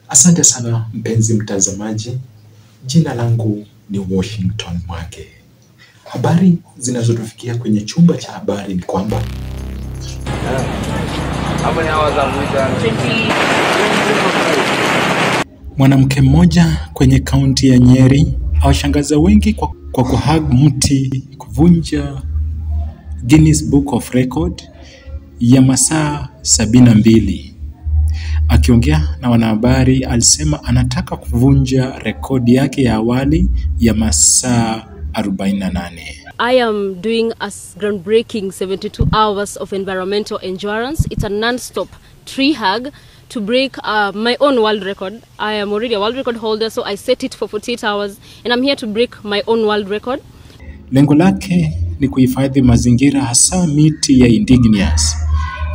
Asante sana mpenzi mtazamaji, jina langu ni Washington Mwake. Habari zinazotufikia kwenye chumba cha habari ni kwamba mwanamke mmoja kwenye kaunti ya Nyeri awashangaza wengi kwa kuhag mti kuvunja Guinness Book of Record ya masaa 72. Akiongea na wanahabari alisema anataka kuvunja rekodi yake ya awali ya masaa 48. I am doing a groundbreaking 72 hours of environmental endurance. It's a non-stop tree hug to break my own world record. I am already a world record holder, so I set it for 48 hours and I'm here to break my own world record. Lengo lake ni kuhifadhi mazingira, hasa miti ya indigenous.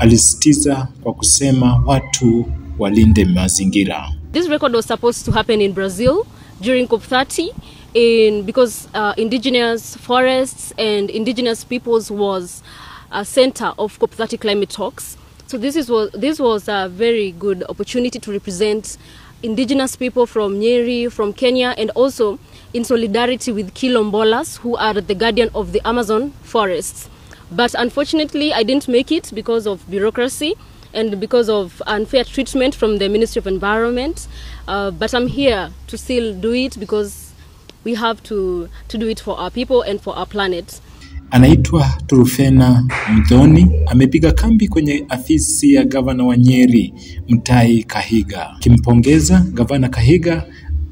Alisisitiza kwa kusema watu walinde mazingira. This record was supposed to happen in Brazil during COP30 because indigenous forests and indigenous peoples was a center of COP30 climate talks. So this was a very good opportunity to represent indigenous people from Nyeri, from Kenya, and also in solidarity with Quilombolas, who are the guardian of the Amazon forests. But unfortunately, I didn't make it because of bureaucracy and because of unfair treatment from the Ministry of Environment. But I'm here to still do it because we have to do it for our people and for our planet. Anaitwa Trufena Mdhoni, amepiga kambi kwenye afisi ya gavana wa Nyeri, Mutahi Kahiga. Kimpongeza, gavana Kahiga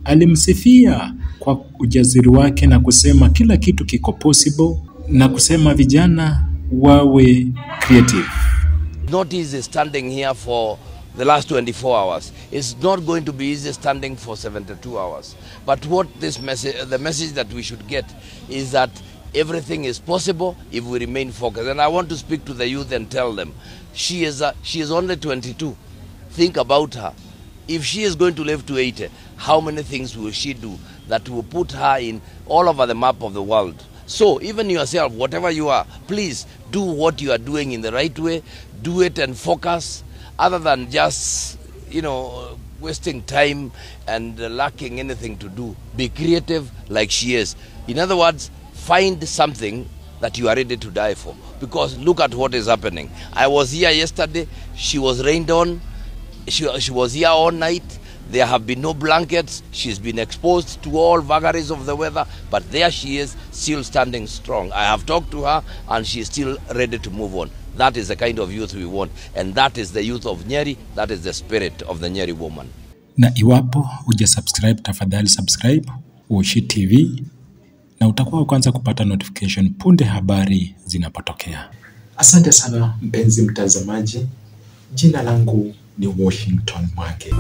alimsifia kwa ujasiri wake na kusema kila kitu kiko possible na kusema vijana wawe creative. Not easy standing here for the last 24 hours. It's not going to be easy standing for 72 hours. But what the message that we should get is that everything is possible if we remain focused. And I want to speak to the youth and tell them, she is only 22. Think about her. If she is going to live to 80, how many things will she do that will put her in all over the map of the world? So even yourself, whatever you are, please do what you are doing in the right way. Do it and focus, other than just, wasting time and lacking anything to do. Be creative like she is. In other words, find something that you are ready to die for. Because look at what is happening. I was here yesterday. She was rained on. She was here all night. There have been no blankets. She's been exposed to all vagaries of the weather. But there she is, still standing strong. I have talked to her and she's still ready to move on. That is the kind of youth we want. And that is the youth of Nyeri. That is the spirit of the Nyeri woman. Na iwapo hujasubscribe, tafadhali subscribe Woshi TV na utakuwa wa kwanza kupata notification punde habari zinapotokea. Asante sana mpenzi mtazamaji. Jina langu ni Washington Mwake.